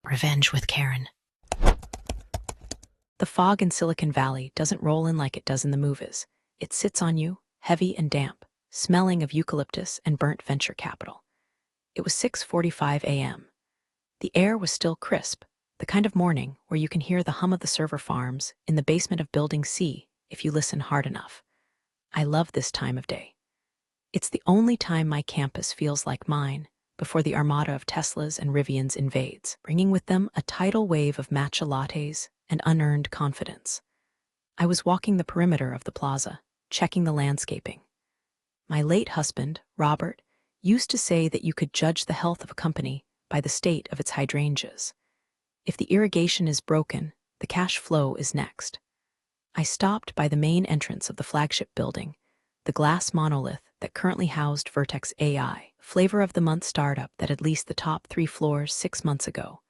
Revenge with Karen. The fog in Silicon Valley doesn't roll in like it does in the movies. It sits on you, heavy and damp, smelling of eucalyptus and burnt venture capital. It was 6:45 a.m. The air was still crisp, the kind of morning where you can hear the hum of the server farms in the basement of Building C if you listen hard enough. I love this time of day. It's the only time my campus feels like mine, before the armada of Teslas and Rivians invades, bringing with them a tidal wave of matcha lattes and unearned confidence. I was walking the perimeter of the plaza, checking the landscaping. My late husband, Robert, used to say that you could judge the health of a company by the state of its hydrangeas. If the irrigation is broken, the cash flow is next. I stopped by the main entrance of the flagship building, the glass monolith that currently housed Vertex AI, flavor of the month startup that had leased the top 3 floors 6 months ago.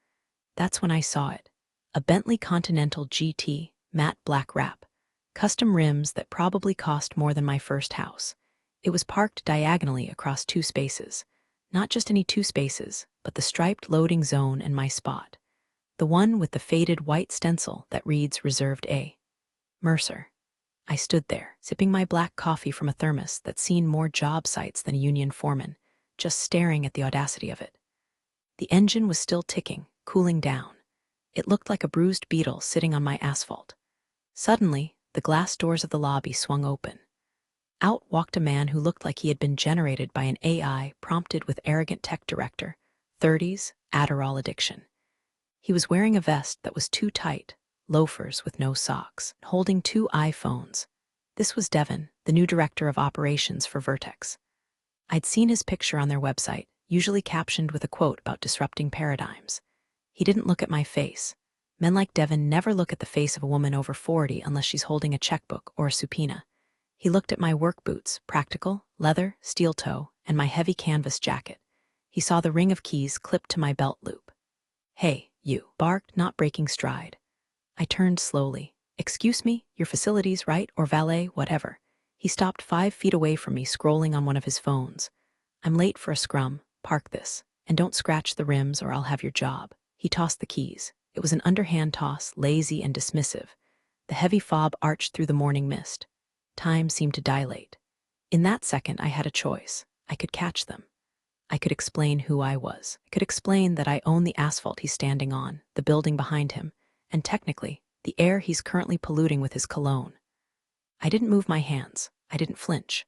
That's when I saw it. A Bentley Continental GT, matte black wrap, custom rims that probably cost more than my first house. It was parked diagonally across 2 spaces. Not just any 2 spaces, but the striped loading zone and my spot. The one with the faded white stencil that reads Reserved A. Mercer. I stood there, sipping my black coffee from a thermos that's seen more job sites than a union foreman, just staring at the audacity of it. The engine was still ticking, cooling down. It looked like a bruised beetle sitting on my asphalt. Suddenly, the glass doors of the lobby swung open. Out walked a man who looked like he had been generated by an AI prompted with arrogant tech director, 30s, Adderall addiction. He was wearing a vest that was too tight, loafers with no socks, holding 2 iPhones. This was Devin, the new director of operations for Vertex. I'd seen his picture on their website, usually captioned with a quote about disrupting paradigms. He didn't look at my face. Men like Devin never look at the face of a woman over 40 unless she's holding a checkbook or a subpoena. He looked at my work boots, practical, leather, steel toe, and my heavy canvas jacket. He saw the ring of keys clipped to my belt loop. "Hey, you," barked, not breaking stride. I turned slowly. "Excuse me, your facilities, right? Or valet, whatever." He stopped 5 feet away from me, scrolling on one of his phones. "I'm late for a scrum. Park this. And don't scratch the rims or I'll have your job." He tossed the keys. It was an underhand toss, lazy and dismissive. The heavy fob arched through the morning mist. Time seemed to dilate. In that second, I had a choice. I could catch them. I could explain who I was. I could explain that I own the asphalt he's standing on, the building behind him, and technically, the air he's currently polluting with his cologne. I didn't move my hands. I didn't flinch.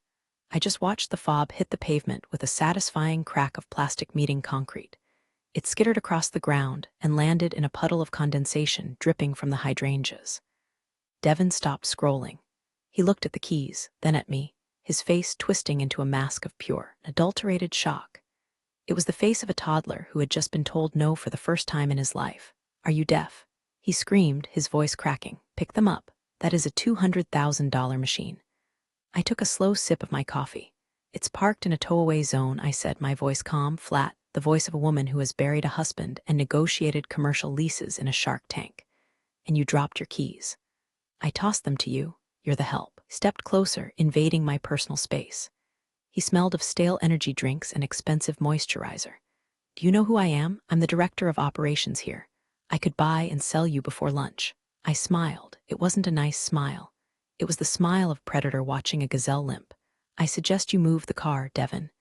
I just watched the fob hit the pavement with a satisfying crack of plastic meeting concrete. It skittered across the ground and landed in a puddle of condensation dripping from the hydrangeas. Devin stopped scrolling. He looked at the keys, then at me, his face twisting into a mask of pure, adulterated shock. It was the face of a toddler who had just been told no for the first time in his life. "Are you deaf?" He screamed, his voice cracking. "Pick them up. That is a $200,000 machine." I took a slow sip of my coffee. "It's parked in a tow-away zone," I said, my voice calm, flat, the voice of a woman who has buried a husband and negotiated commercial leases in a Shark Tank. "And you dropped your keys." "I tossed them to you. You're the help." Stepped closer, invading my personal space. He smelled of stale energy drinks and expensive moisturizer. "Do you know who I am? I'm the director of operations here. I could buy and sell you before lunch." I smiled. It wasn't a nice smile. It was the smile of predator watching a gazelle limp. "I suggest you move the car, Devin.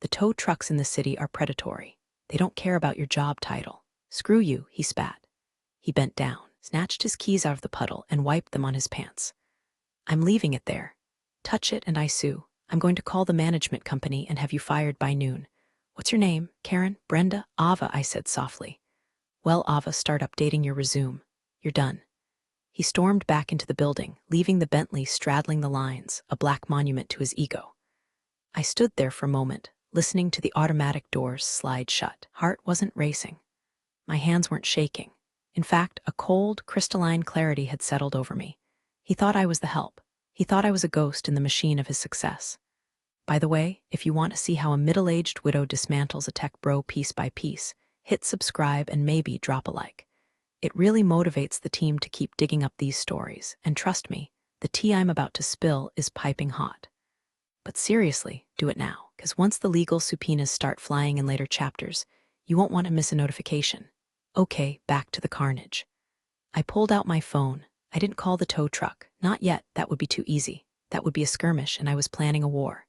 The tow trucks in the city are predatory. They don't care about your job title." "Screw you," he spat. He bent down, snatched his keys out of the puddle, and wiped them on his pants. "I'm leaving it there. Touch it and I sue. I'm going to call the management company and have you fired by noon." "What's your name? Karen? Brenda?" "Ava," I said softly. "Well, Ava, start updating your resume. You're done." He stormed back into the building, leaving the Bentley straddling the lines, a black monument to his ego. I stood there for a moment, listening to the automatic doors slide shut. Heart wasn't racing. My hands weren't shaking. In fact, a cold, crystalline clarity had settled over me. He thought I was the help. He thought I was a ghost in the machine of his success. By the way, if you want to see how a middle-aged widow dismantles a tech bro piece by piece, hit subscribe and maybe drop a like. It really motivates the team to keep digging up these stories, and trust me, the tea I'm about to spill is piping hot. But seriously, do it now, because once the legal subpoenas start flying in later chapters, you won't want to miss a notification. Okay, back to the carnage. I pulled out my phone. I didn't call the tow truck. Not yet, that would be too easy. That would be a skirmish, and I was planning a war.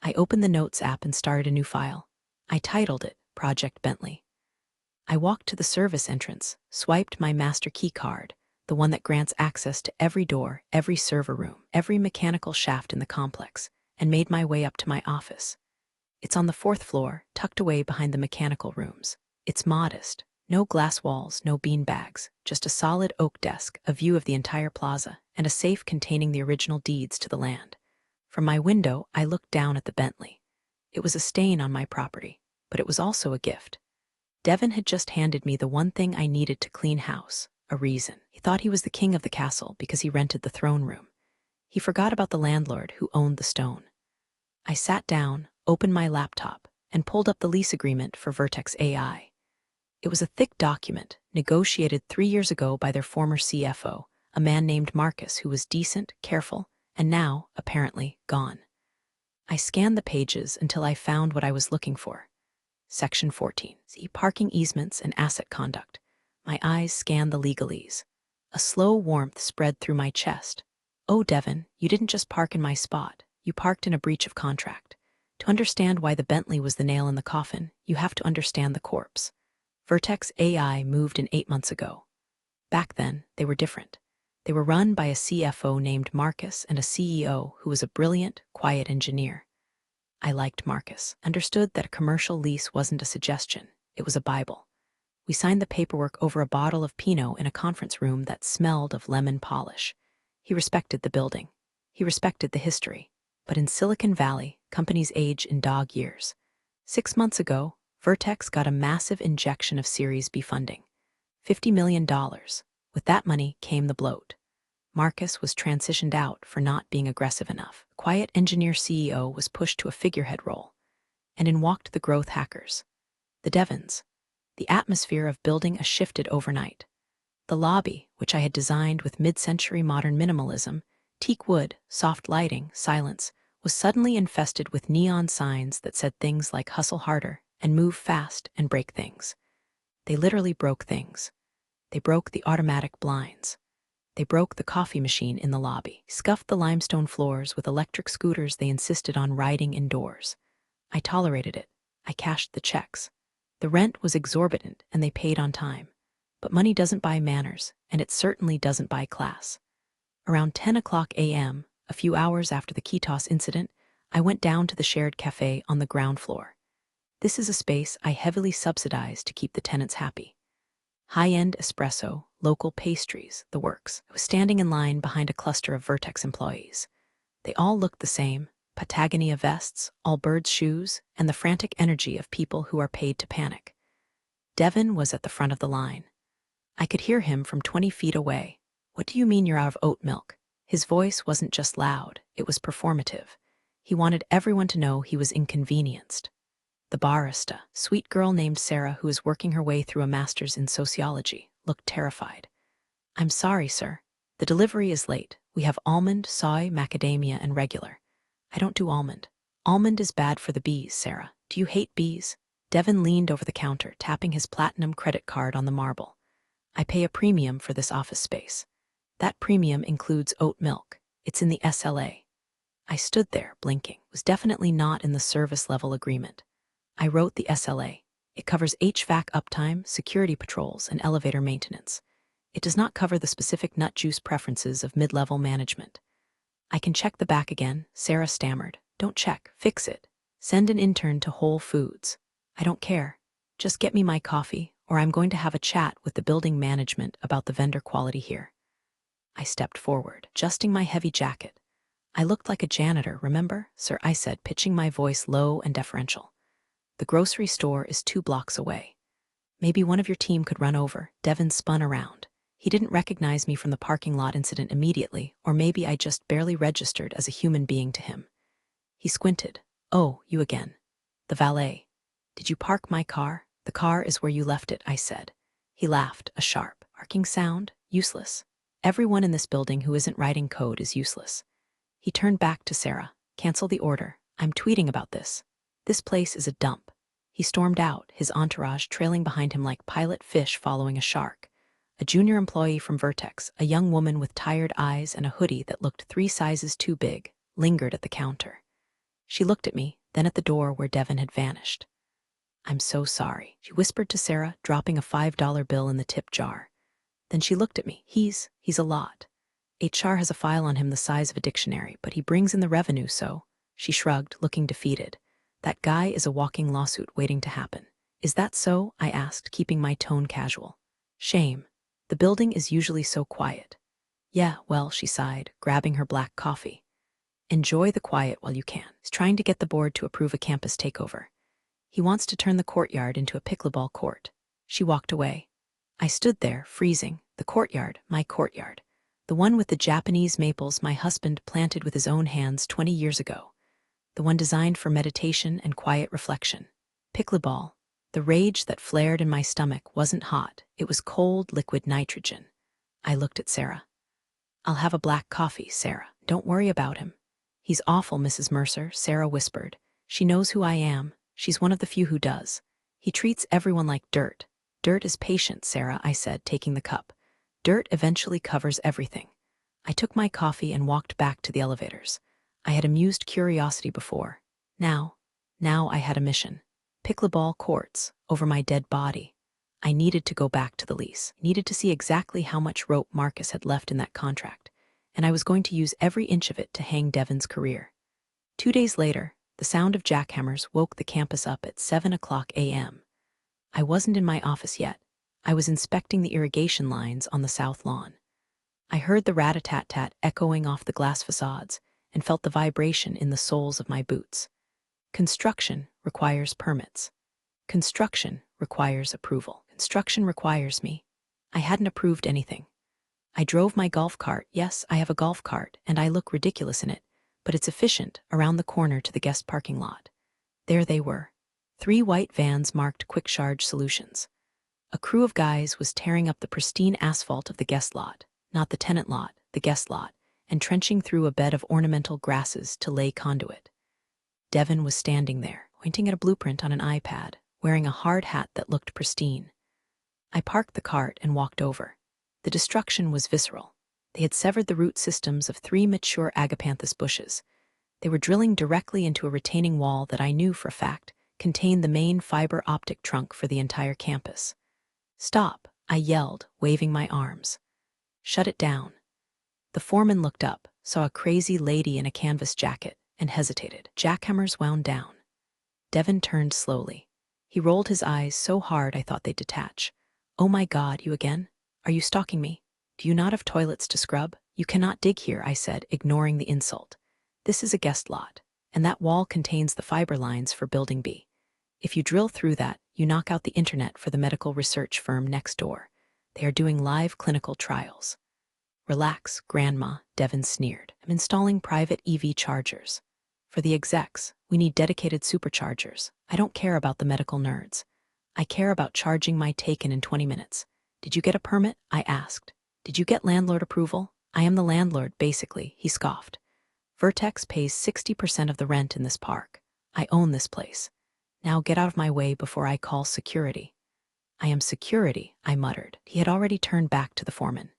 I opened the Notes app and started a new file. I titled it Project Bentley. I walked to the service entrance, swiped my master key card, the one that grants access to every door, every server room, every mechanical shaft in the complex, and made my way up to my office. It's on the 4th floor, tucked away behind the mechanical rooms. It's modest. No glass walls, no bean bags, just a solid oak desk, a view of the entire plaza, and a safe containing the original deeds to the land. From my window, I looked down at the Bentley. It was a stain on my property, but it was also a gift. Devin had just handed me the one thing I needed to clean house, a reason. He thought he was the king of the castle because he rented the throne room. He forgot about the landlord who owned the stone. I sat down, opened my laptop, and pulled up the lease agreement for Vertex AI. It was a thick document, negotiated 3 years ago by their former CFO, a man named Marcus who was decent, careful, and now, apparently, gone. I scanned the pages until I found what I was looking for. Section 14. See parking easements and asset conduct. My eyes scanned the legalese. A slow warmth spread through my chest. Oh, Devin, you didn't just park in my spot. You parked in a breach of contract. To understand why the Bentley was the nail in the coffin, you have to understand the corpse. Vertex AI moved in 8 months ago. Back then, they were different. They were run by a CFO named Marcus and a CEO who was a brilliant, quiet engineer. I liked Marcus, understood that a commercial lease wasn't a suggestion, it was a Bible. We signed the paperwork over a bottle of Pinot in a conference room that smelled of lemon polish. He respected the building. He respected the history. But in Silicon Valley, companies age in dog years. 6 months ago, Vertex got a massive injection of Series B funding. $50 million. With that money came the bloat. Marcus was transitioned out for not being aggressive enough. Quiet engineer CEO was pushed to a figurehead role. And in walked the growth hackers. The Devons. The atmosphere of building a shifted overnight. The lobby, which I had designed with mid-century modern minimalism, teak wood, soft lighting, silence, was suddenly infested with neon signs that said things like hustle harder and move fast and break things. They literally broke things. They broke the automatic blinds. They broke the coffee machine in the lobby, scuffed the limestone floors with electric scooters they insisted on riding indoors. I tolerated it. I cashed the checks. The rent was exorbitant and they paid on time. But money doesn't buy manners, and it certainly doesn't buy class. Around 10 o'clock a.m., a few hours after the key toss incident, I went down to the shared cafe on the ground floor. This is a space I heavily subsidize to keep the tenants happy. High-end espresso, local pastries, the works. I was standing in line behind a cluster of Vertex employees. They all looked the same, Patagonia vests, Allbirds shoes, and the frantic energy of people who are paid to panic. Devin was at the front of the line. I could hear him from 20 feet away. What do you mean you're out of oat milk? His voice wasn't just loud, it was performative. He wanted everyone to know he was inconvenienced. The barista, sweet girl named Sarah who was working her way through a master's in sociology, looked terrified. I'm sorry, sir. The delivery is late. We have almond, soy, macadamia, and regular. I don't do almond. Almond is bad for the bees, Sarah. Do you hate bees? Devin leaned over the counter, tapping his platinum credit card on the marble. I pay a premium for this office space. That premium includes oat milk. It's in the SLA. I stood there, blinking. It was definitely not in the service level agreement. I wrote the SLA. It covers HVAC uptime, security patrols, and elevator maintenance. It does not cover the specific nut juice preferences of mid-level management. I can check the back again, Sarah stammered. Don't check, fix it. Send an intern to Whole Foods. I don't care. Just get me my coffee, or I'm going to have a chat with the building management about the vendor quality here. I stepped forward, adjusting my heavy jacket. I looked like a janitor, remember, sir? I said, pitching my voice low and deferential. The grocery store is 2 blocks away. Maybe one of your team could run over. Devin spun around. He didn't recognize me from the parking lot incident immediately, or maybe I just barely registered as a human being to him. He squinted. Oh, you again. The valet. Did you park my car? The car is where you left it, I said. He laughed, a sharp, arcing sound. Useless. Everyone in this building who isn't writing code is useless. He turned back to Sarah. Cancel the order. I'm tweeting about this. This place is a dump. He stormed out, his entourage trailing behind him like pilot fish following a shark. A junior employee from Vertex, a young woman with tired eyes and a hoodie that looked 3 sizes too big, lingered at the counter. She looked at me, then at the door where Devin had vanished. "I'm so sorry," she whispered to Sarah, dropping a $5 bill in the tip jar. Then she looked at me. He's a lot. HR has a file on him the size of a dictionary, but he brings in the revenue, so." She shrugged, looking defeated. "That guy is a walking lawsuit waiting to happen." "Is that so?" I asked, keeping my tone casual. "Shame. The building is usually so quiet." "Yeah, well," she sighed, grabbing her black coffee. "Enjoy the quiet while you can. He's trying to get the board to approve a campus takeover. He wants to turn the courtyard into a pickleball court." She walked away. I stood there, freezing. The courtyard, my courtyard. The one with the Japanese maples my husband planted with his own hands 20 years ago. The one designed for meditation and quiet reflection. Pickleball. The rage that flared in my stomach wasn't hot. It was cold, liquid nitrogen. I looked at Sarah. "I'll have a black coffee, Sarah. Don't worry about him." "He's awful, Mrs. Mercer," Sarah whispered. "She knows who I am. She's one of the few who does. He treats everyone like dirt." "Dirt is patient, Sarah," I said, taking the cup. "Dirt eventually covers everything." I took my coffee and walked back to the elevators. I had amused curiosity before. Now I had a mission. Pickleball courts, over my dead body. I needed to go back to the lease. I needed to see exactly how much rope Marcus had left in that contract, and I was going to use every inch of it to hang Devin's career. 2 days later, the sound of jackhammers woke the campus up at 7 a.m. I wasn't in my office yet. I was inspecting the irrigation lines on the south lawn. I heard the rat-a-tat-tat echoing off the glass facades and felt the vibration in the soles of my boots. Construction requires permits. Construction requires approval. Construction requires me. I hadn't approved anything. I drove my golf cart. Yes, I have a golf cart, and I look ridiculous in it, but it's efficient, around the corner to the guest parking lot. There they were. 3 white vans marked Quick Charge Solutions. A crew of guys was tearing up the pristine asphalt of the guest lot, not the tenant lot, the guest lot, and trenching through a bed of ornamental grasses to lay conduit. Devin was standing there, pointing at a blueprint on an iPad, wearing a hard hat that looked pristine. I parked the cart and walked over. The destruction was visceral. They had severed the root systems of 3 mature agapanthus bushes. They were drilling directly into a retaining wall that I knew for a fact contained the main fiber optic trunk for the entire campus. "Stop," I yelled, waving my arms. "Shut it down." The foreman looked up, saw a crazy lady in a canvas jacket, and hesitated. Jackhammers wound down. Devin turned slowly. He rolled his eyes so hard I thought they'd detach. "Oh my God, you again? Are you stalking me? Do you not have toilets to scrub?" "You cannot dig here," I said, ignoring the insult. "This is a guest lot, and that wall contains the fiber lines for Building B. If you drill through that, you knock out the internet for the medical research firm next door. They are doing live clinical trials." "Relax, Grandma," Devin sneered. "I'm installing private EV chargers. For the execs, we need dedicated superchargers. I don't care about the medical nerds. I care about charging my Taken in 20 minutes. Did you get a permit?" I asked. "Did you get landlord approval?" "I am the landlord, basically," he scoffed. "Vertex pays 60% of the rent in this park. I own this place. Now get out of my way before I call security." "I am security," I muttered. He had already turned back to the foreman.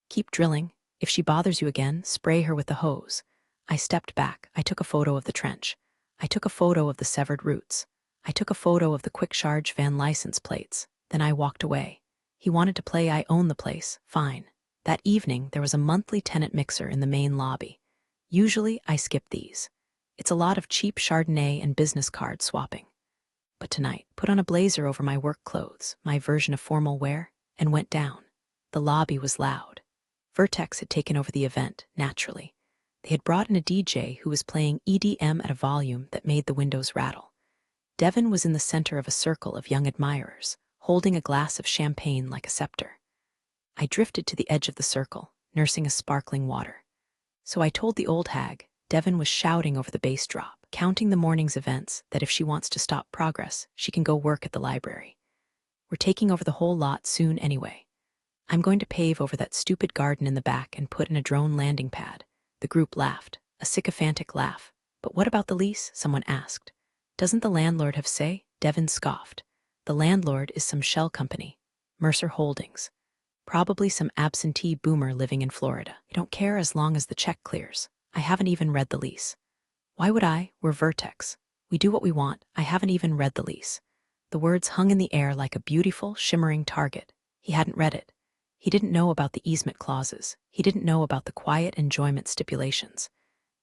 "Keep drilling. If she bothers you again, spray her with the hose." I stepped back. I took a photo of the trench. I took a photo of the severed roots. I took a photo of the Quick Charge van license plates. Then I walked away. He wanted to play I own the place. Fine. That evening, there was a monthly tenant mixer in the main lobby. Usually, I skip these. It's a lot of cheap Chardonnay and business card swapping. But tonight, put on a blazer over my work clothes, my version of formal wear, and went down. The lobby was loud. Vertex had taken over the event, naturally. They had brought in a DJ who was playing EDM at a volume that made the windows rattle. Devin was in the center of a circle of young admirers, holding a glass of champagne like a scepter. I drifted to the edge of the circle, nursing a sparkling water. So I told the old hag, Devin was shouting over the bass drop, counting the morning's events, that if she wants to stop progress, she can go work at the library. "We're taking over the whole lot soon anyway. I'm going to pave over that stupid garden in the back and put in a drone landing pad." The group laughed, a sycophantic laugh. "But what about the lease?" someone asked. "Doesn't the landlord have say?" Devin scoffed. The landlord is some shell company, Mercer Holdings. Probably some absentee boomer living in Florida. I don't care as long as the check clears. I haven't even read the lease. Why would I? We're Vertex. We do what we want. I haven't even read the lease. The words hung in the air like a beautiful, shimmering target. He hadn't read it. He didn't know about the easement clauses. He didn't know about the quiet enjoyment stipulations.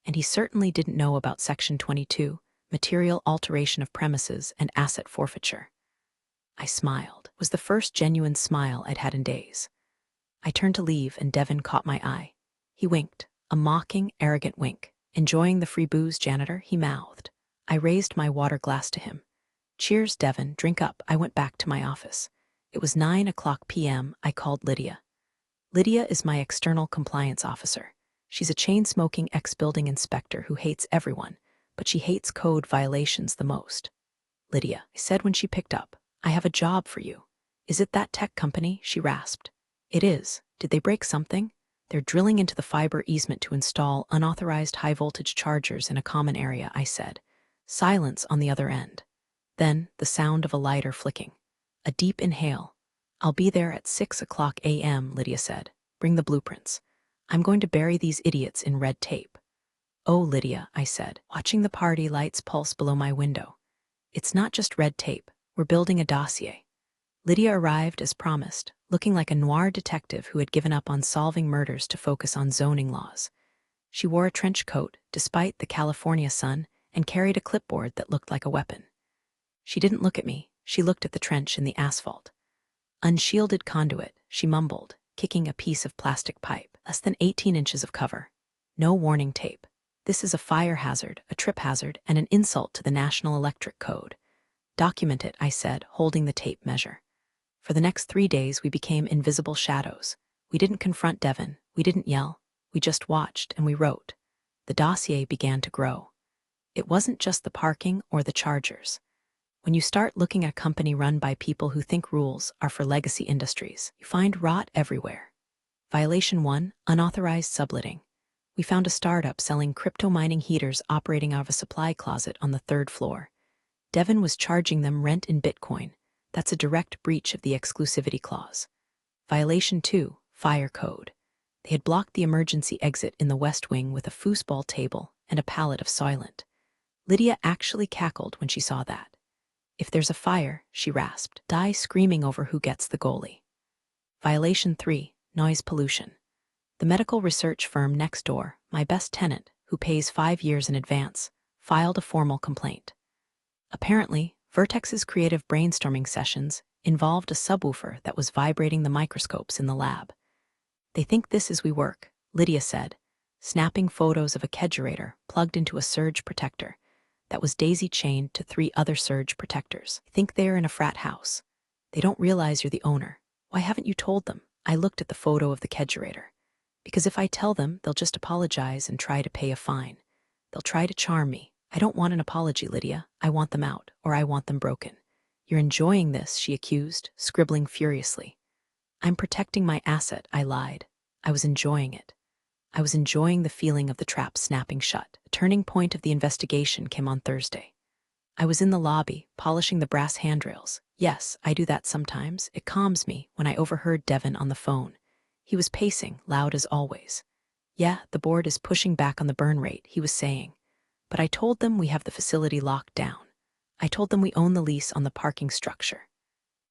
And he certainly didn't know about Section 22, material alteration of premises and asset forfeiture. I smiled. It was the first genuine smile I'd had in days. I turned to leave and Devin caught my eye. He winked, a mocking, arrogant wink. Enjoying the free booze, janitor, he mouthed. I raised my water glass to him. Cheers, Devin, drink up. I went back to my office. It was 9:00 p.m. I called Lydia. Lydia is my external compliance officer. She's a chain-smoking ex-building inspector who hates everyone, but she hates code violations the most. Lydia, I said when she picked up, I have a job for you. Is it that tech company? She rasped. It is. Did they break something? They're drilling into the fiber easement to install unauthorized high-voltage chargers in a common area, I said. Silence on the other end. Then the sound of a lighter flicking. A deep inhale. I'll be there at 6:00 a.m., Lydia said. Bring the blueprints. I'm going to bury these idiots in red tape. Oh, Lydia, I said, watching the party lights pulse below my window. It's not just red tape. We're building a dossier. Lydia arrived as promised, looking like a noir detective who had given up on solving murders to focus on zoning laws. She wore a trench coat, despite the California sun, and carried a clipboard that looked like a weapon. She didn't look at me. She looked at the trench in the asphalt. Unshielded conduit, she mumbled, kicking a piece of plastic pipe. Less than 18 inches of cover. No warning tape. This is a fire hazard, a trip hazard, and an insult to the National Electric Code. Document it, I said, holding the tape measure. For the next 3 days, we became invisible shadows. We didn't confront Devin. We didn't yell. We just watched and we wrote. The dossier began to grow. It wasn't just the parking or the chargers. When you start looking at a company run by people who think rules are for legacy industries, you find rot everywhere. Violation 1, unauthorized subletting. We found a startup selling crypto mining heaters operating out of a supply closet on the 3rd floor. Devin was charging them rent in Bitcoin. That's a direct breach of the exclusivity clause. Violation 2, fire code. They had blocked the emergency exit in the West Wing with a foosball table and a pallet of Soylent. Lydia actually cackled when she saw that. If there's a fire, she rasped, die screaming over who gets the goalie. Violation 3, noise pollution. The medical research firm next door, my best tenant, who pays 5 years in advance, filed a formal complaint. Apparently, Vertex's creative brainstorming sessions involved a subwoofer that was vibrating the microscopes in the lab. They think this is we work, Lydia said, snapping photos of a kegerator plugged into a surge protector that was daisy-chained to 3 other surge protectors. They think they're in a frat house. They don't realize you're the owner. Why haven't you told them? I looked at the photo of the kegerator. Because if I tell them, they'll just apologize and try to pay a fine. They'll try to charm me. I don't want an apology, Lydia. I want them out, or I want them broken. You're enjoying this, she accused, scribbling furiously. I'm protecting my asset, I lied. I was enjoying it. I was enjoying the feeling of the trap snapping shut. The turning point of the investigation came on Thursday. I was in the lobby, polishing the brass handrails. Yes, I do that sometimes. It calms me when I overheard Devin on the phone. He was pacing, loud as always. Yeah, the board is pushing back on the burn rate, he was saying. But I told them we have the facility locked down. I told them we own the lease on the parking structure.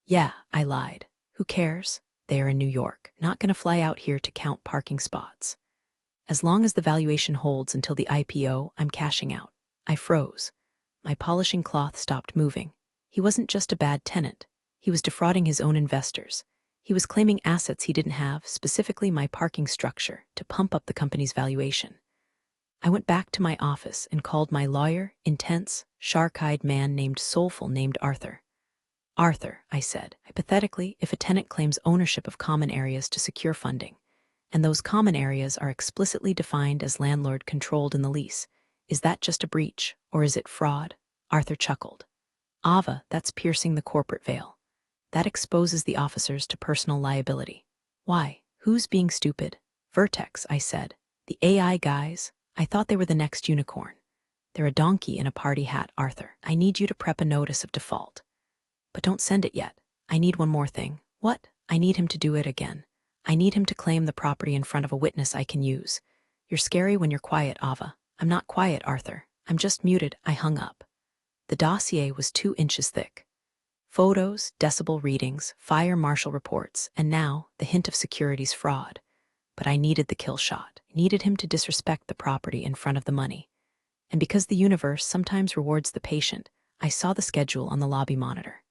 Yeah, I lied. Who cares? They are in New York, not going to fly out here to count parking spots. As long as the valuation holds until the IPO, I'm cashing out. I froze. My polishing cloth stopped moving. He wasn't just a bad tenant. He was defrauding his own investors. He was claiming assets he didn't have, specifically my parking structure, to pump up the company's valuation. I went back to my office and called my lawyer, intense, shark-eyed man named Soulful named Arthur. Arthur, I said, hypothetically, if a tenant claims ownership of common areas to secure funding, and those common areas are explicitly defined as landlord-controlled in the lease, is that just a breach, or is it fraud? Arthur chuckled. Ava, that's piercing the corporate veil. That exposes the officers to personal liability. Why? Who's being stupid? Vertex, I said. The AI guys? I thought they were the next unicorn. They're a donkey in a party hat, Arthur. I need you to prep a notice of default. But don't send it yet. I need one more thing. What? I need him to do it again. I need him to claim the property in front of a witness I can use. You're scary when you're quiet, Ava. I'm not quiet, Arthur. I'm just muted. I hung up. The dossier was 2 inches thick. Photos, decibel readings, fire marshal reports, and now the hint of securities fraud. But I needed the kill shot. I needed him to disrespect the property in front of the money. And because the universe sometimes rewards the patient, I saw the schedule on the lobby monitor.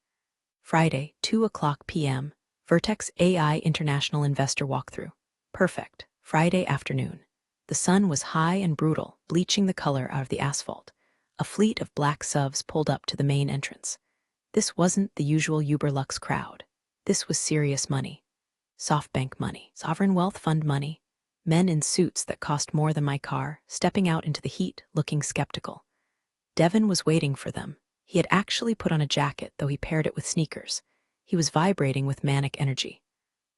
Friday, 2:00 p.m., Vertex AI International Investor Walkthrough. Perfect. Friday afternoon. The sun was high and brutal, bleaching the color out of the asphalt. A fleet of black SUVs pulled up to the main entrance. This wasn't the usual Uberlux crowd. This was serious money. SoftBank money. Sovereign wealth fund money. Men in suits that cost more than my car, stepping out into the heat, looking skeptical. Devin was waiting for them. He had actually put on a jacket, though he paired it with sneakers. He was vibrating with manic energy.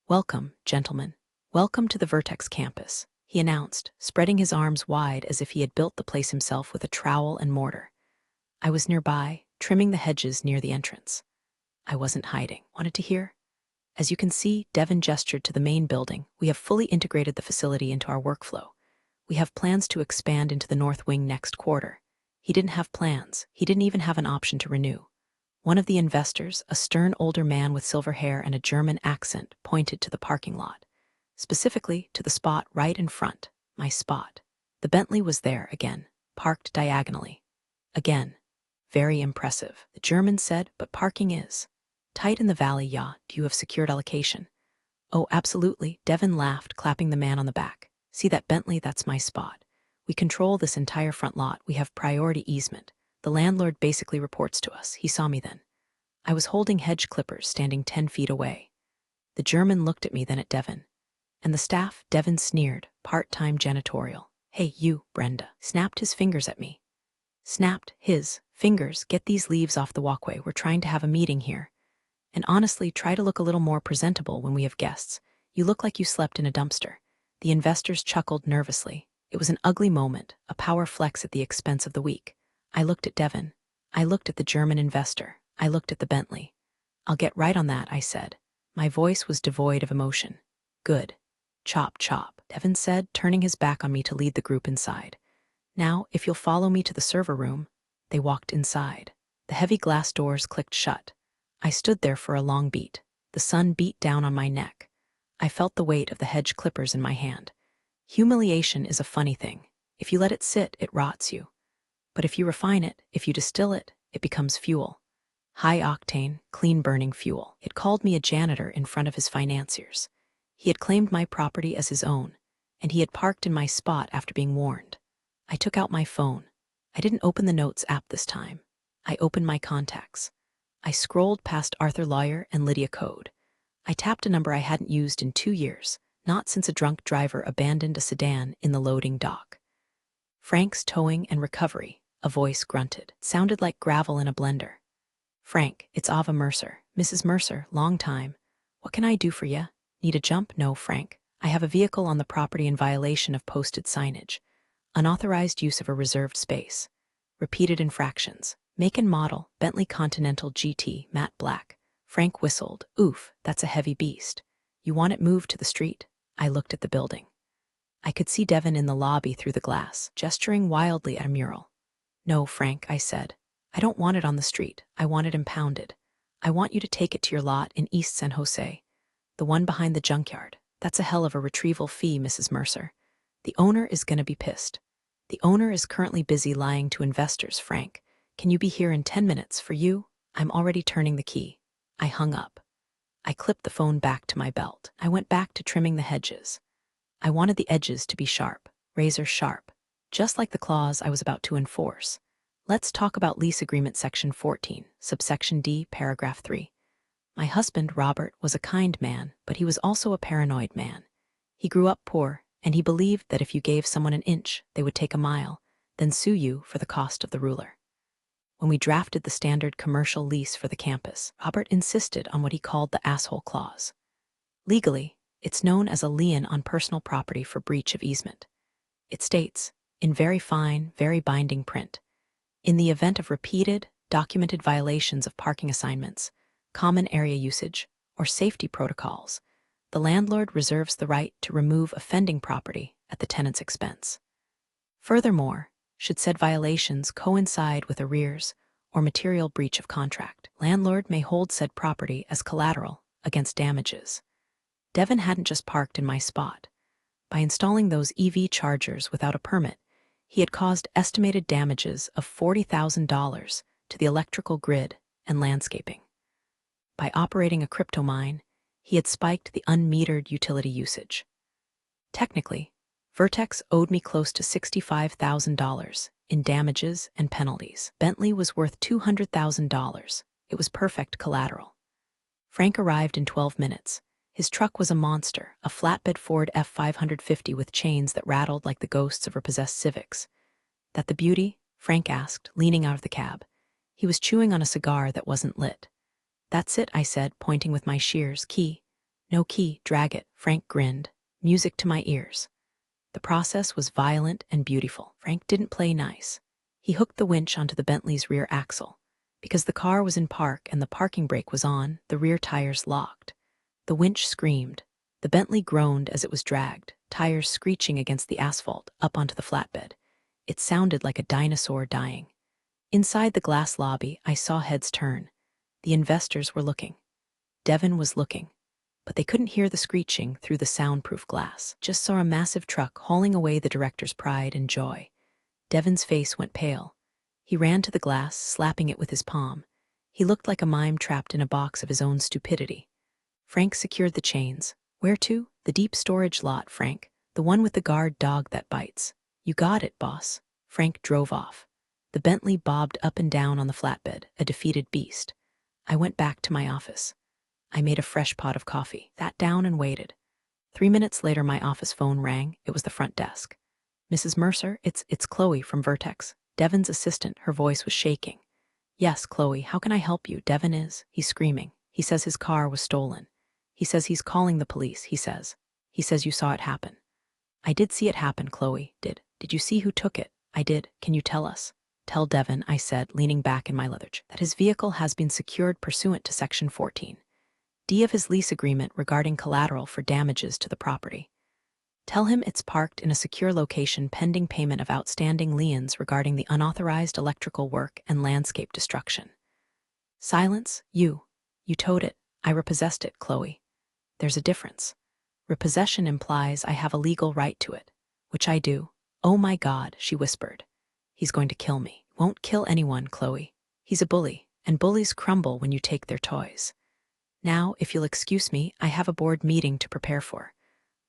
"Welcome, gentlemen. Welcome to the Vertex campus," he announced, spreading his arms wide as if he had built the place himself with a trowel and mortar. I was nearby, trimming the hedges near the entrance. I wasn't hiding. Wanted to hear? As you can see, Devin gestured to the main building. We have fully integrated the facility into our workflow. We have plans to expand into the north wing next quarter. He didn't have plans. He didn't even have an option to renew. One of the investors, a stern older man with silver hair and a German accent, pointed to the parking lot. Specifically to the spot right in front, my spot. The Bentley was there again, parked diagonally. Again. Very impressive, the German said, but parking is tight in the valley, yeah. Do you have secured allocation? Oh, absolutely, Devin laughed, clapping the man on the back. See that Bentley? That's my spot. We control this entire front lot. We have priority easement. The landlord basically reports to us. He saw me then. I was holding hedge clippers, standing 10 feet away. The German looked at me, then at Devin. And the staff? Devin sneered. Part-time janitorial. Hey, you, Brenda. Snapped his fingers at me. Snapped his fingers. Get these leaves off the walkway. We're trying to have a meeting here. And honestly, try to look a little more presentable when we have guests. You look like you slept in a dumpster. The investors chuckled nervously. It was an ugly moment, a power flex at the expense of the weak. I looked at Devin. I looked at the German investor. I looked at the Bentley. I'll get right on that, I said. My voice was devoid of emotion. Good. Chop, chop, Devin said, turning his back on me to lead the group inside. Now, if you'll follow me to the server room. They walked inside. The heavy glass doors clicked shut. I stood there for a long beat. The sun beat down on my neck. I felt the weight of the hedge clippers in my hand. Humiliation is a funny thing. If you let it sit, it rots you. But if you refine it, if you distill it, it becomes fuel. High-octane, clean-burning fuel. It called me a janitor in front of his financiers. He had claimed my property as his own, and he had parked in my spot after being warned. I took out my phone. I didn't open the Notes app this time. I opened my contacts. I scrolled past Arthur Lawyer and Lydia Code. I tapped a number I hadn't used in 2 years, not since a drunk driver abandoned a sedan in the loading dock. Frank's Towing and Recovery, a voice grunted. It sounded like gravel in a blender. Frank, it's Ava Mercer. Mrs. Mercer, long time. What can I do for ya? Need a jump? No, Frank. I have a vehicle on the property in violation of posted signage. Unauthorized use of a reserved space. Repeated infractions. Make and model, Bentley Continental GT, matte black. Frank whistled. Oof, that's a heavy beast. You want it moved to the street? I looked at the building. I could see Devin in the lobby through the glass, gesturing wildly at a mural. No, Frank, I said. I don't want it on the street. I want it impounded. I want you to take it to your lot in East San Jose. The one behind the junkyard. That's a hell of a retrieval fee, Mrs. Mercer. The owner is going to be pissed. The owner is currently busy lying to investors, Frank. Can you be here in 10 minutes for you? I'm already turning the key. I hung up. I clipped the phone back to my belt. I went back to trimming the hedges. I wanted the edges to be sharp, razor sharp, just like the clause I was about to enforce. Let's talk about lease agreement section 14, subsection D, paragraph 3. My husband, Robert, was a kind man, but he was also a paranoid man. He grew up poor, and he believed that if you gave someone an inch, they would take a mile, then sue you for the cost of the ruler. When we drafted the standard commercial lease for the campus, Robert insisted on what he called the asshole clause. Legally, it's known as a lien on personal property for breach of easement. It states, in very fine, very binding print, In the event of repeated, documented violations of parking assignments, common area usage, or safety protocols, the landlord reserves the right to remove offending property at the tenant's expense. Furthermore, should said violations coincide with arrears or material breach of contract, landlord may hold said property as collateral against damages. Devin hadn't just parked in my spot. By installing those EV chargers without a permit, he had caused estimated damages of $40,000 to the electrical grid and landscaping. By operating a crypto mine, he had spiked the unmetered utility usage. Technically, Vertex owed me close to $65,000 in damages and penalties. Bentley was worth $200,000. It was perfect collateral. Frank arrived in 12 minutes. His truck was a monster, a flatbed Ford F550 with chains that rattled like the ghosts of repossessed Civics. That the beauty? Frank asked, leaning out of the cab. He was chewing on a cigar that wasn't lit. That's it, I said, pointing with my shears. Key. No key, drag it, Frank grinned. Music to my ears. The process was violent and beautiful. Frank didn't play nice. He hooked the winch onto the Bentley's rear axle. Because the car was in park and the parking brake was on, the rear tires locked. The winch screamed. The Bentley groaned as it was dragged, tires screeching against the asphalt up onto the flatbed. It sounded like a dinosaur dying. Inside the glass lobby, I saw heads turn. The investors were looking. Devin was looking. But they couldn't hear the screeching through the soundproof glass. Just saw a massive truck hauling away the director's pride and joy. Devin's face went pale. He ran to the glass, slapping it with his palm. He looked like a mime trapped in a box of his own stupidity. Frank secured the chains. Where to? The deep storage lot, Frank. The one with the guard dog that bites. You got it, boss. Frank drove off. The Bentley bobbed up and down on the flatbed, a defeated beast. I went back to my office. I made a fresh pot of coffee, sat down and waited. 3 minutes later, my office phone rang. It was the front desk. Mrs. Mercer, it's Chloe from Vertex. Devin's assistant, her voice was shaking. Yes, Chloe, how can I help you? Devin is. He's screaming. He says his car was stolen. He says he's calling the police, he says. He says you saw it happen. I did see it happen, Chloe. Did you see who took it? I did. Can you tell us? Tell Devin, I said, leaning back in my leather chair, that his vehicle has been secured pursuant to Section 14. D of his lease agreement regarding collateral for damages to the property. Tell him it's parked in a secure location pending payment of outstanding liens regarding the unauthorized electrical work and landscape destruction. Silence, you towed it. I repossessed it, Chloe. There's a difference. Repossession implies I have a legal right to it, which I do. Oh my God, she whispered. He's going to kill me. Won't kill anyone, Chloe. He's a bully, and bullies crumble when you take their toys. Now, if you'll excuse me, I have a board meeting to prepare for.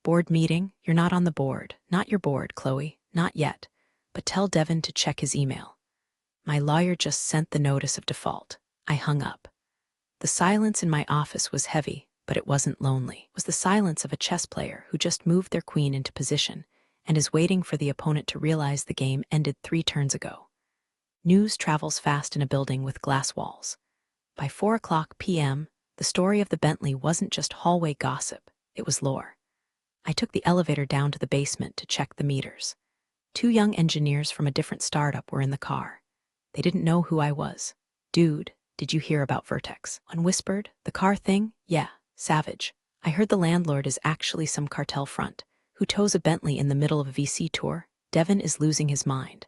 Board meeting? You're not on the board. Not your board, Chloe. Not yet. But tell Devin to check his email. My lawyer just sent the notice of default. I hung up. The silence in my office was heavy, but it wasn't lonely. It was the silence of a chess player who just moved their queen into position and is waiting for the opponent to realize the game ended 3 turns ago. News travels fast in a building with glass walls. By 4:00 p.m., the story of the Bentley wasn't just hallway gossip, it was lore. I took the elevator down to the basement to check the meters. 2 young engineers from a different startup were in the car. They didn't know who I was. Dude, did you hear about Vertex? One whispered, the car thing? Yeah, savage. I heard the landlord is actually some cartel front who tows a Bentley in the middle of a VC tour. Devin is losing his mind.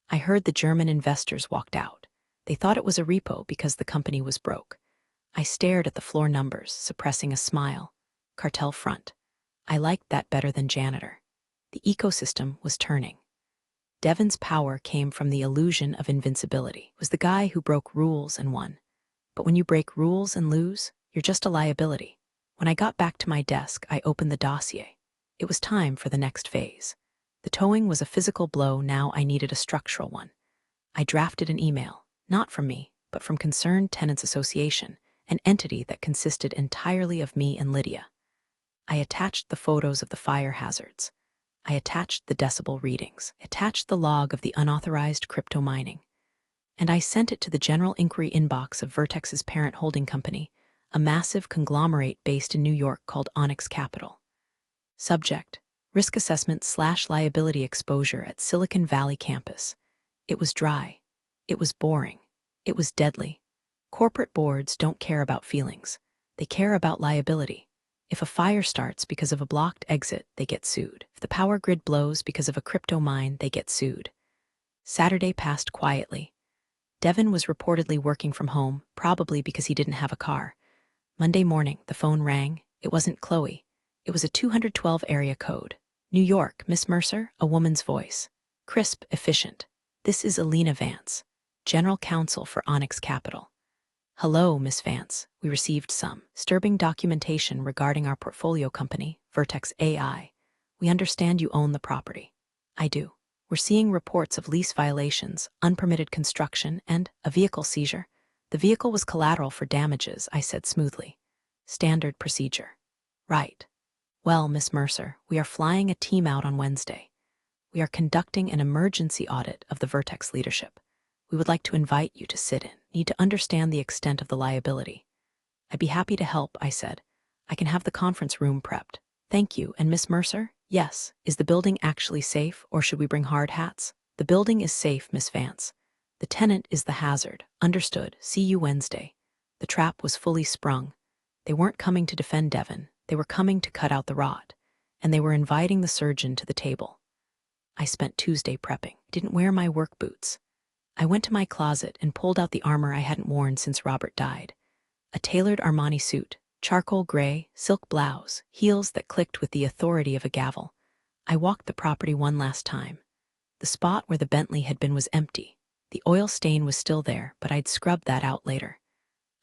I heard the German investors walked out. They thought it was a repo because the company was broke. I stared at the floor numbers, suppressing a smile. Cartel front. I liked that better than janitor. The ecosystem was turning. Devin's power came from the illusion of invincibility. It was the guy who broke rules and won. But when you break rules and lose, you're just a liability. When I got back to my desk, I opened the dossier. It was time for the next phase. The towing was a physical blow, now I needed a structural one. I drafted an email, not from me, but from Concerned Tenants Association, an entity that consisted entirely of me and Lydia. I attached the photos of the fire hazards. I attached the decibel readings, attached the log of the unauthorized crypto mining. And I sent it to the general inquiry inbox of Vertex's parent holding company, a massive conglomerate based in New York called Onyx Capital. Subject: Risk Assessment / Liability Exposure at Silicon Valley Campus. It was dry. It was boring. It was deadly. Corporate boards don't care about feelings. They care about liability. If a fire starts because of a blocked exit, they get sued. If the power grid blows because of a crypto mine, they get sued. Saturday passed quietly. Devin was reportedly working from home, probably because he didn't have a car. Monday morning, the phone rang. It wasn't Chloe. It was a 212 area code. New York, Miss Mercer, a woman's voice. Crisp, efficient. This is Alina Vance, General Counsel for Onyx Capital. Hello, Miss Vance. We received some disturbing documentation regarding our portfolio company, Vertex AI. We understand you own the property. I do. We're seeing reports of lease violations, unpermitted construction, and a vehicle seizure. The vehicle was collateral for damages, I said smoothly. Standard procedure. Right. Well, Miss Mercer, we are flying a team out on Wednesday. We are conducting an emergency audit of the Vertex leadership. We would like to invite you to sit in. Need to understand the extent of the liability. I'd be happy to help, I said. I can have the conference room prepped. Thank you. And Miss Mercer? Yes. Is the building actually safe, or should we bring hard hats? The building is safe, Miss Vance. The tenant is the hazard. Understood. See you Wednesday. The trap was fully sprung. They weren't coming to defend Devin. They were coming to cut out the rod. And they were inviting the surgeon to the table. I spent Tuesday prepping. Didn't wear my work boots. I went to my closet and pulled out the armor I hadn't worn since Robert died. A tailored Armani suit, charcoal gray, silk blouse, heels that clicked with the authority of a gavel. I walked the property one last time. The spot where the Bentley had been was empty. The oil stain was still there, but I'd scrubbed that out later.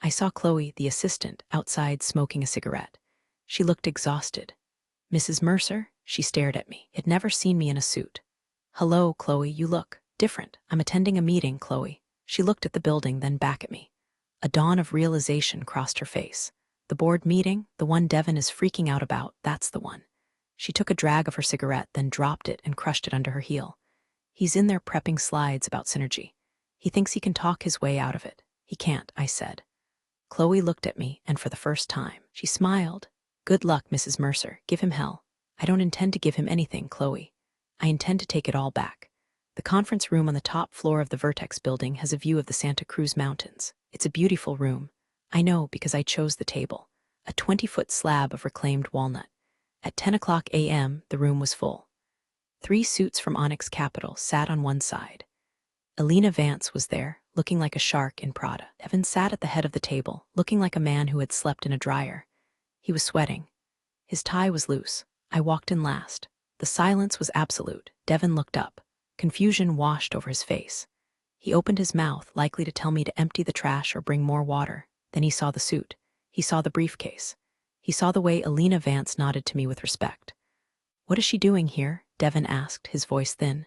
I saw Chloe, the assistant, outside smoking a cigarette. She looked exhausted. Mrs. Mercer? She stared at me. Had never seen me in a suit. Hello, Chloe, you look different. I'm attending a meeting, Chloe. She looked at the building, then back at me. A dawn of realization crossed her face. The board meeting, the one Devin is freaking out about, that's the one. She took a drag of her cigarette, then dropped it and crushed it under her heel. He's in there prepping slides about synergy. He thinks he can talk his way out of it. He can't, I said. Chloe looked at me, and for the first time, she smiled. Good luck, Mrs. Mercer. Give him hell. I don't intend to give him anything, Chloe. I intend to take it all back. The conference room on the top floor of the Vertex building has a view of the Santa Cruz Mountains. It's a beautiful room. I know because I chose the table. A 20-foot slab of reclaimed walnut. At 10:00 a.m., the room was full. 3 suits from Onyx Capital sat on one side. Alina Vance was there, looking like a shark in Prada. Devin sat at the head of the table, looking like a man who had slept in a dryer. He was sweating. His tie was loose. I walked in last. The silence was absolute. Devin looked up. Confusion washed over his face. He opened his mouth, likely to tell me to empty the trash or bring more water. Then he saw the suit. He saw the briefcase. He saw the way Alina Vance nodded to me with respect. What is she doing here? Devin asked, his voice thin.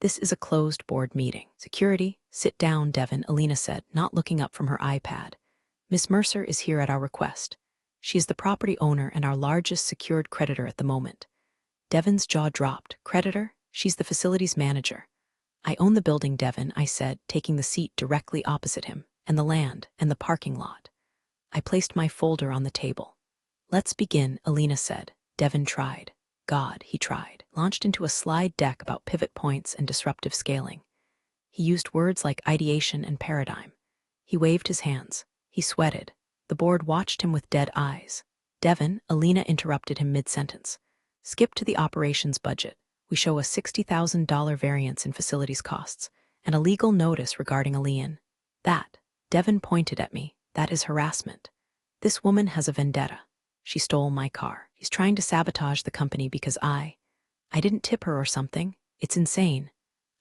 This is a closed board meeting. Security, sit down, Devin, Alina said, not looking up from her iPad. Miss Mercer is here at our request. She is the property owner and our largest secured creditor at the moment. Devin's jaw dropped. Creditor? She's the facilities manager. I own the building, Devin, I said, taking the seat directly opposite him, and the land, and the parking lot. I placed my folder on the table. Let's begin, Alina said. Devin tried. God, he tried. Launched into a slide deck about pivot points and disruptive scaling. He used words like ideation and paradigm. He waved his hands. He sweated. The board watched him with dead eyes. Devin, Alina interrupted him mid-sentence. Skip to the operations budget. We show a $60,000 variance in facilities costs and a legal notice regarding a lien. That, Devin pointed at me, that is harassment. This woman has a vendetta. She stole my car. He's trying to sabotage the company because I didn't tip her or something. It's insane.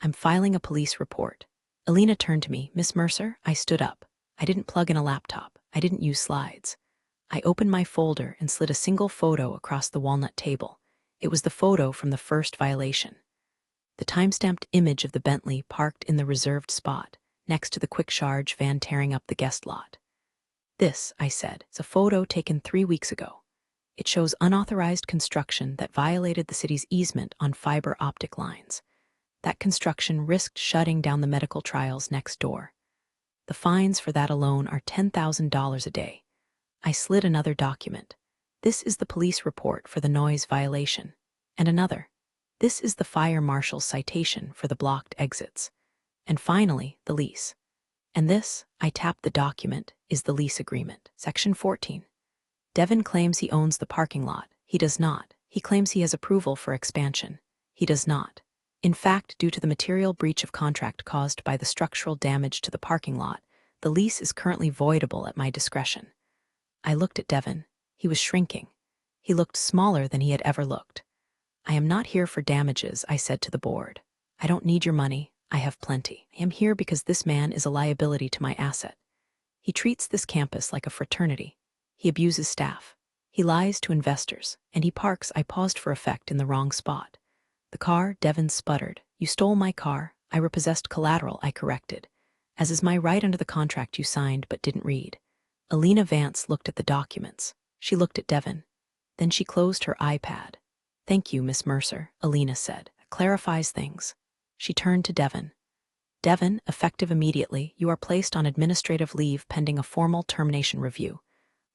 I'm filing a police report. Alina turned to me. Miss Mercer? I stood up. I didn't plug in a laptop. I didn't use slides. I opened my folder and slid a single photo across the walnut table. It was the photo from the first violation. The time-stamped image of the Bentley parked in the reserved spot, next to the quick charge van tearing up the guest lot. This, I said, is a photo taken 3 weeks ago. It shows unauthorized construction that violated the city's easement on fiber optic lines. That construction risked shutting down the medical trials next door. The fines for that alone are $10,000 a day. I slid another document. This is the police report for the noise violation. And another. This is the fire marshal's citation for the blocked exits. And finally, the lease. And this, I tapped the document, is the lease agreement. Section 14. Devin claims he owns the parking lot. He does not. He claims he has approval for expansion. He does not. In fact, due to the material breach of contract caused by the structural damage to the parking lot, the lease is currently voidable at my discretion. I looked at Devin. He was shrinking. He looked smaller than he had ever looked. I am not here for damages, I said to the board. I don't need your money. I have plenty. I am here because this man is a liability to my asset. He treats this campus like a fraternity. He abuses staff. He lies to investors, and he parks, I paused for effect, in the wrong spot. The car, Devin sputtered. You stole my car. I repossessed collateral, I corrected. As is my right under the contract you signed but didn't read. Alina Vance looked at the documents. She looked at Devin. Then she closed her iPad. Thank you, Miss Mercer, Alina said. That clarifies things. She turned to Devin. Devin, effective immediately, you are placed on administrative leave pending a formal termination review.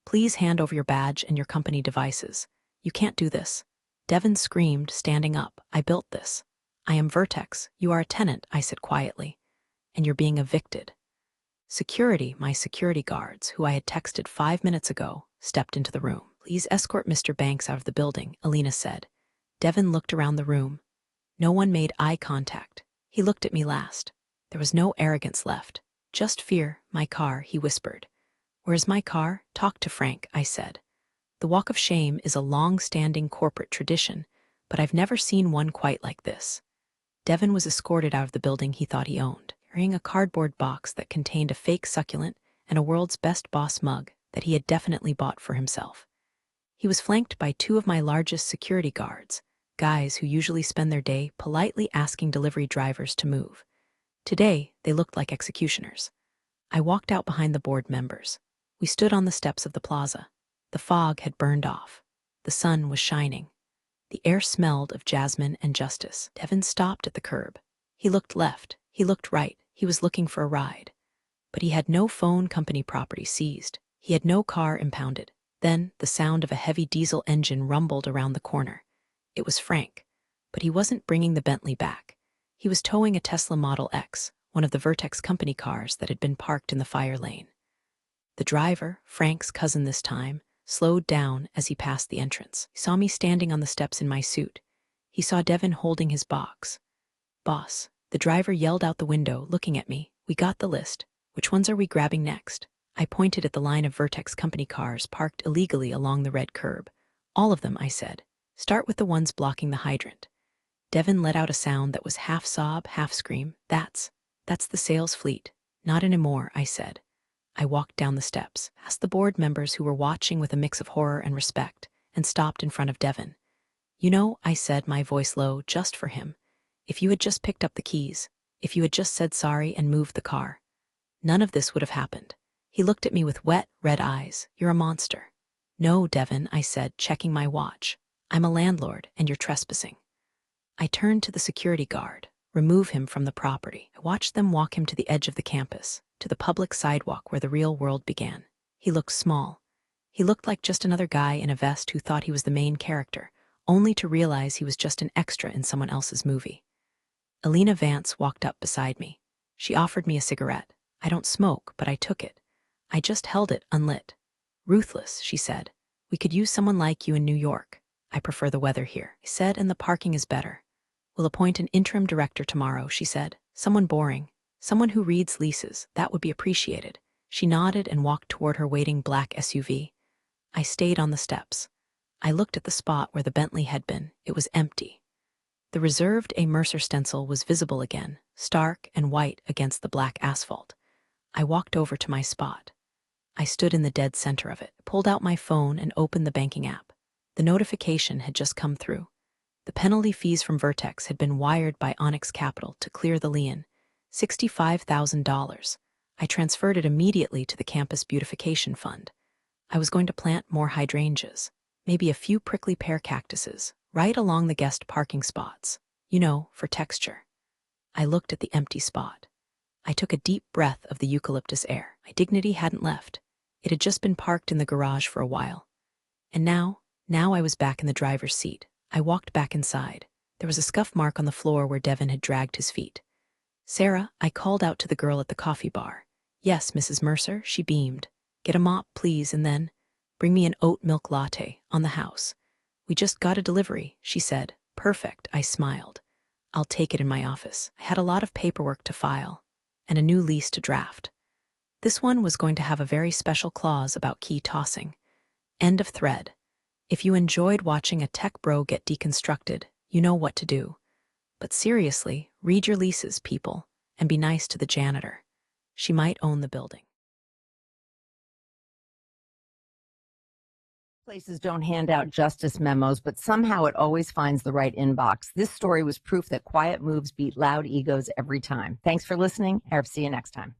Please hand over your badge and your company devices. You can't do this. Devin screamed, standing up. I built this. I am Vertex. You are a tenant, I said quietly. And you're being evicted. Security, my security guards, who I had texted 5 minutes ago, stepped into the room. Please escort Mr. Banks out of the building, Alina said. Devin looked around the room. No one made eye contact. He looked at me last. There was no arrogance left. Just fear. My car, he whispered. Where's my car? Talk to Frank, I said. The walk of shame is a long-standing corporate tradition, but I've never seen one quite like this. Devin was escorted out of the building he thought he owned, carrying a cardboard box that contained a fake succulent and a World's Best Boss mug that he had definitely bought for himself. He was flanked by 2 of my largest security guards, guys who usually spend their day politely asking delivery drivers to move. Today, they looked like executioners. I walked out behind the board members. We stood on the steps of the plaza. The fog had burned off. The sun was shining. The air smelled of jasmine and justice. Devin stopped at the curb. He looked left. He looked right. He was looking for a ride. But he had no phone company property seized. He had no car impounded. Then the sound of a heavy diesel engine rumbled around the corner. It was Frank. But he wasn't bringing the Bentley back. He was towing a Tesla Model X, one of the Vertex company cars that had been parked in the fire lane. The driver, Frank's cousin this time, slowed down as he passed the entrance. He saw me standing on the steps in my suit. He saw Devin holding his box. Boss, the driver yelled out the window, looking at me. We got the list. Which ones are we grabbing next? I pointed at the line of Vertex company cars parked illegally along the red curb. All of them, I said. Start with the ones blocking the hydrant. Devin let out a sound that was half sob, half scream. That's the sales fleet. Not anymore, I said. I walked down the steps, past the board members who were watching with a mix of horror and respect, and stopped in front of Devin. You know, I said, my voice low, just for him. If you had just picked up the keys, if you had just said sorry and moved the car, none of this would have happened. He looked at me with wet, red eyes. You're a monster. No, Devin, I said, checking my watch. I'm a landlord, and you're trespassing. I turned to the security guard. Remove him from the property. I watched them walk him to the edge of the campus, to the public sidewalk where the real world began. He looked small. He looked like just another guy in a vest who thought he was the main character, only to realize he was just an extra in someone else's movie. Alina Vance walked up beside me. She offered me a cigarette. I don't smoke, but I took it. I just held it unlit. Ruthless, she said. We could use someone like you in New York. I prefer the weather here, I said, and the parking is better. We'll appoint an interim director tomorrow, she said. Someone boring. Someone who reads leases. That would be appreciated. She nodded and walked toward her waiting black SUV. I stayed on the steps. I looked at the spot where the Bentley had been. It was empty. The reserved A. Mercer stencil was visible again, stark and white against the black asphalt. I walked over to my spot. I stood in the dead center of it, pulled out my phone and opened the banking app. The notification had just come through. The penalty fees from Vertex had been wired by Onyx Capital to clear the lien, $65,000. I transferred it immediately to the campus beautification fund. I was going to plant more hydrangeas, maybe a few prickly pear cactuses, right along the guest parking spots, you know, for texture. I looked at the empty spot. I took a deep breath of the eucalyptus air. My dignity hadn't left. It had just been parked in the garage for a while. And now I was back in the driver's seat. I walked back inside. There was a scuff mark on the floor where Devin had dragged his feet. Sarah, I called out to the girl at the coffee bar. Yes, Mrs. Mercer, she beamed. Get a mop, please, and then bring me an oat milk latte on the house. We just got a delivery, she said. Perfect, I smiled. I'll take it in my office. I had a lot of paperwork to file and a new lease to draft. This one was going to have a very special clause about key tossing. End of thread. If you enjoyed watching a tech bro get deconstructed, you know what to do. But seriously, read your leases, people, and be nice to the janitor. She might own the building. Places don't hand out justice memos, but somehow it always finds the right inbox. This story was proof that quiet moves beat loud egos every time. Thanks for listening. I'll see you next time.